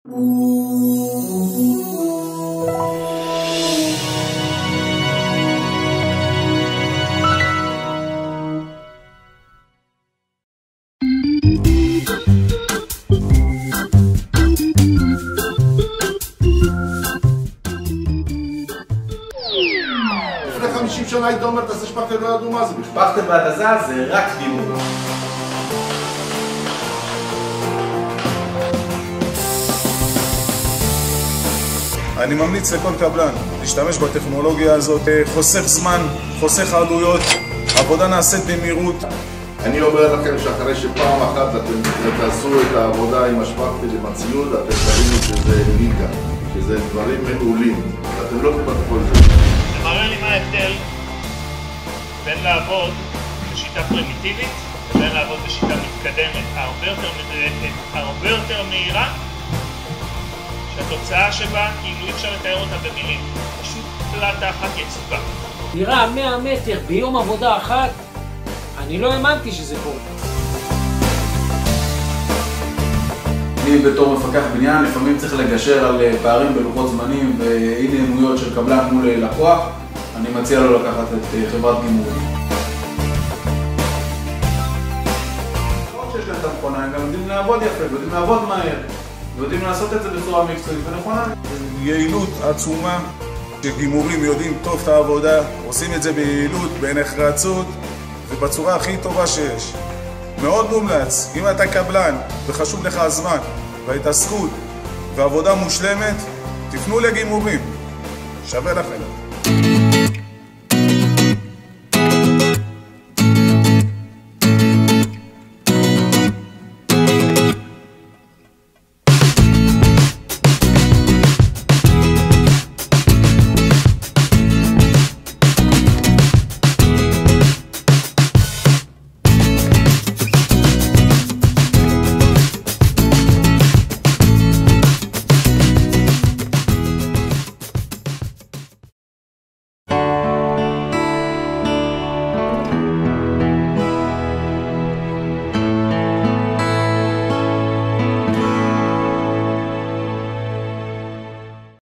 לפני 50 שנה היית אומר, תעשה שפכטל, לא ידעו מה זה בכלל. שפכטל והתזה זה רק גימור. אני ממליץ לכל קבלן להשתמש בטכנולוגיה הזאת, חוסך זמן, חוסך עלויות, עבודה נעשית במהירות. אני אומר לכם שאחרי שפעם אחת אתם תעשו את העבודה עם השפכטל עם הציוד, אתם תבינו שזה ליגה, שזה דברים מעולים, ואתם לא תבטחו על זה. זה מראה לי מה ההבדל בין לעבוד בשיטה פרימיטיבית ובין לעבוד בשיטה מתקדמת, הרבה יותר מדויקת, הרבה יותר מהירה, שהתוצאה שבה כאילו אי אפשר לתאר אותה במילים, פשוט פלטה אחת יצוקה. דירה 100 מטר ביום עבודה אחת, אני לא האמנתי שזה קורה. אני בתור מפקח בניין לפעמים צריך לגשר על פערים בלוחות זמנים ואי נעימויות של קבלן מול לקוח. אני מציע לו לקחת את חברת גימורים. לא רק שיש להם את המכונה, הם גם יודעים לעבוד יפה, יודעים לעבוד מהר, ויודעים לעשות את זה בצורה מקצועית ונכונה. יעילות עצומה, שגימורים יודעים טוב את העבודה, עושים את זה ביעילות, בנחרצות ובצורה הכי טובה שיש. מאוד מומלץ, אם אתה קבלן וחשוב לך הזמן וההתעסקות ועבודה מושלמת, תפנו לגימורים, שווה לכם.